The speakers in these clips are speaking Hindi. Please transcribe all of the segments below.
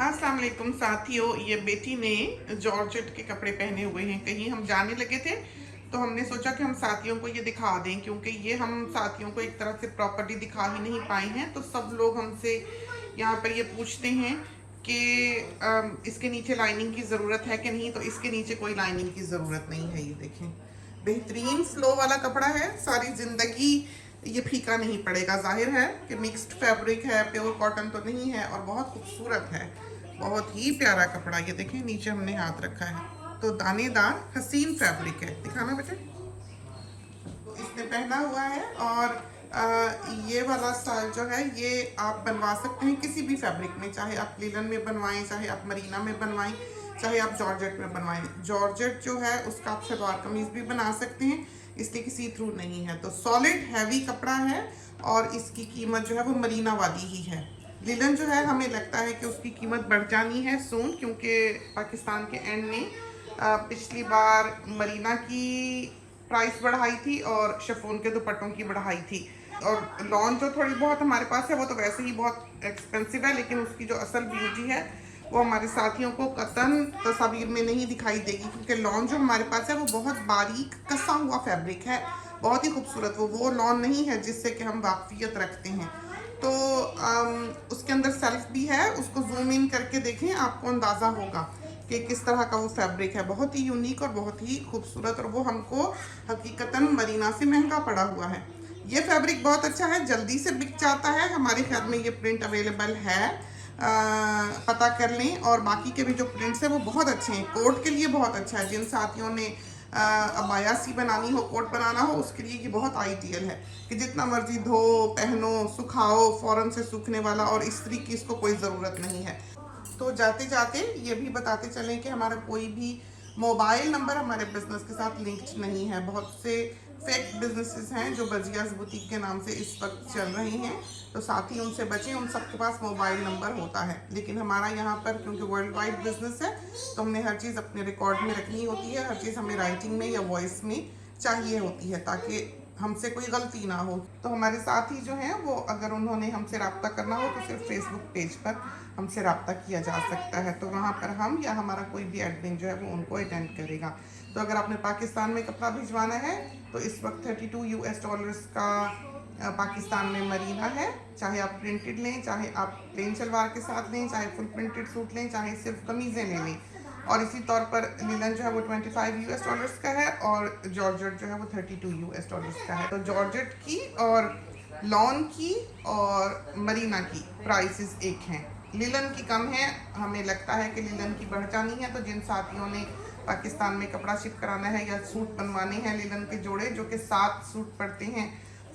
अस्सलाम वालेकुम साथियों, ये बेटी ने जॉर्जेट के कपड़े पहने हुए हैं। कहीं हम जाने लगे थे तो हमने सोचा कि हम साथियों को ये दिखा दें, क्योंकि ये हम साथियों को एक तरह से प्रॉपर्टी दिखा ही नहीं पाए हैं। तो सब लोग हमसे यहाँ पर ये पूछते हैं कि इसके नीचे लाइनिंग की ज़रूरत है कि नहीं। तो इसके नीचे कोई लाइनिंग की ज़रूरत नहीं है। ये देखें, बेहतरीन फ्लो वाला कपड़ा है। सारी ज़िंदगी ये फीका नहीं पड़ेगा। जाहिर है कि मिक्स्ड फैब्रिक है, प्योर कॉटन तो नहीं है, और बहुत खूबसूरत है। बहुत ही प्यारा कपड़ा। ये देखें, नीचे हमने हाथ रखा है तो दानेदार हसीन फैब्रिक है। दिखाना बेटे, इसने पहना हुआ है। और ये वाला स्टाइल जो है ये आप बनवा सकते हैं किसी भी फैब्रिक में, चाहे आप लिनन में बनवाएं, चाहे आप मरीना में बनवाएं, चाहे आप जॉर्जेट में बनवाएं। जॉर्जेट जो है उसका आप सलवार कमीज भी बना सकते हैं, इसलिए कि सी थ्रू नहीं है। तो सॉलिड हैवी कपड़ा है और इसकी कीमत जो है वो मरीना वाली ही है। लिनन जो है हमें लगता है कि उसकी कीमत बढ़ जानी है सून, क्योंकि पाकिस्तान के एंड ने पिछली बार मरीना की प्राइस बढ़ाई थी और शिफॉन के दुपट्टों की बढ़ाई थी। और लॉन जो थोड़ी बहुत हमारे पास है वो तो वैसे ही बहुत एक्सपेंसिव है, लेकिन उसकी जो असल ब्यूटी है वो हमारे साथियों को कतन तस्वीर में नहीं दिखाई देगी, क्योंकि लॉन जो हमारे पास है वो बहुत बारीक कसा हुआ फैब्रिक है, बहुत ही खूबसूरत। वो लॉन नहीं है जिससे कि हम वाकफियत रखते हैं। तो उसके अंदर सेल्फ भी है, उसको जूम इन करके देखें, आपको अंदाज़ा होगा कि किस तरह का वो फैब्रिक है। बहुत ही यूनिक और बहुत ही खूबसूरत, और वो हमको हकीकतन मरीना से महंगा पड़ा हुआ है। ये फैब्रिक बहुत अच्छा है, जल्दी से बिक जाता है। हमारे ख्याल में ये प्रिंट अवेलेबल है, पता कर लें। और बाकी के भी जो प्रिंट्स हैं वो बहुत अच्छे हैं। कोट के लिए बहुत अच्छा है। जिन साथियों ने अबाया सी बनानी हो, कोट बनाना हो, उसके लिए ये बहुत आइडियल है कि जितना मर्जी धो, पहनो, सुखाओ, फ़ौरन से सूखने वाला, और इस्त्री की इसको कोई ज़रूरत नहीं है। तो जाते जाते ये भी बताते चलें कि हमारा कोई भी मोबाइल नंबर हमारे बिजनेस के साथ लिंक्ड नहीं है। बहुत से फेक बिजनेसेस हैं जो बजियाज बुटीक के नाम से इस वक्त चल रही हैं, तो साथ ही उनसे बचें। उन सबके पास मोबाइल नंबर होता है, लेकिन हमारा यहाँ पर क्योंकि वर्ल्ड वाइड बिजनेस है तो हमने हर चीज़ अपने रिकॉर्ड में रखनी होती है। हर चीज़ हमें राइटिंग में या वॉइस में चाहिए होती है, ताकि हमसे कोई गलती ना हो। तो हमारे साथी जो हैं वो अगर उन्होंने हमसे रब्ता करना हो तो सिर्फ फेसबुक पेज पर हमसे रब्ता किया जा सकता है। तो वहाँ पर हम या हमारा कोई भी एडमिन जो है वो उनको अटेंड करेगा। तो अगर आपने पाकिस्तान में कपड़ा भिजवाना है तो इस वक्त $32 का पाकिस्तान में मरीना है। चाहे आप प्रिंटेड लें, चाहे आप प्लेन शलवार के साथ लें, चाहे फुल प्रिंटेड सूट लें, चाहे सिर्फ कमीज़ें ले लें। और इसी तौर पर लिनन जो है वो $25 का है, और जॉर्जेट जो है वो $32 का है। तो जॉर्जेट की और लॉन की और मरीना की प्राइसेस एक हैं। लिनन की कम है, हमें लगता है कि लिनन की बढ़ जानी है। तो जिन साथियों ने पाकिस्तान में कपड़ा शिप कराना है या सूट बनवाने हैं लिनन के जोड़े, जो कि 7 सूट पड़ते हैं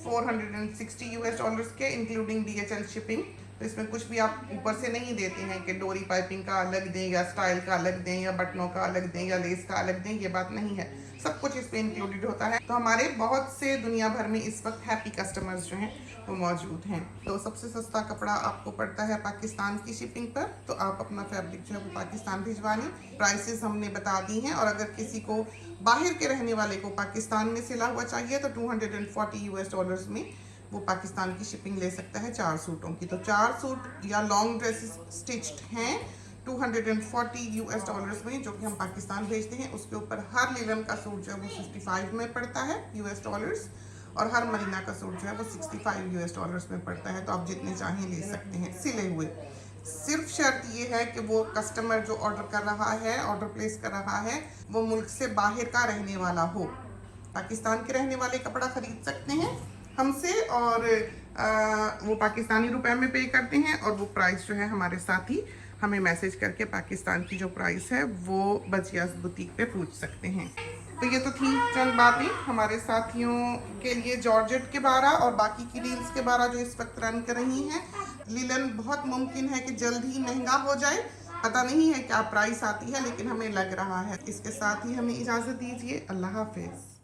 $460 के, इंक्लूडिंग DHL शिपिंग। तो इसमें कुछ भी आप ऊपर से नहीं देते हैं कि डोरी पाइपिंग का अलग दें, या स्टाइल का अलग दें, या बटनों का अलग दें, या लेस का अलग दें। ये बात नहीं है, सब कुछ इस पे इंक्लूडेड होता है। तो हमारे बहुत से दुनिया भर में इस वक्त हैप्पी कस्टमर्स जो हैं वो मौजूद हैं। तो सबसे सस्ता कपड़ा आपको पड़ता है पाकिस्तान की शिपिंग पर। तो आप अपना फैब्रिक जो है वो पाकिस्तान भिजवा लें। प्राइसेस हमने बता दी हैं। और अगर किसी को बाहर के रहने वाले को पाकिस्तान में सिला हुआ चाहिए तो $240 में वो पाकिस्तान की शिपिंग ले सकता है 4 सूटों की। तो 4 सूट या लॉन्ग ड्रेसेस स्टिच्ड हैं $240 में, जो कि हम पाकिस्तान भेजते हैं। उसके ऊपर हर लिनन का सूट जो है वो 55 में पड़ता है $, और हर मरीना का सूट जो है वो $65 में पड़ता है। तो आप जितने चाहें ले सकते हैं सिले हुए। सिर्फ शर्त ये है कि वो कस्टमर जो ऑर्डर कर रहा है, ऑर्डर प्लेस कर रहा है, वो मुल्क से बाहर का रहने वाला हो। पाकिस्तान के रहने वाले कपड़ा खरीद सकते हैं हमसे, और वो पाकिस्तानी रुपए में पे करते हैं, और वो प्राइस जो है हमारे साथ ही हमें मैसेज करके पाकिस्तान की जो प्राइस है वो बजियाज बुटीक पे पूछ सकते हैं। तो ये तो थी चंद बातें हमारे साथियों के लिए जॉर्जेट के बारे और बाकी की डील्स के बारे जो इस वक्त रन कर रही हैं। लिनन बहुत मुमकिन है कि जल्द ही महंगा हो जाए, पता नहीं है क्या प्राइस आती है, लेकिन हमें लग रहा है। इसके साथ ही हमें इजाज़त दीजिए। अल्लाह हाफिज़।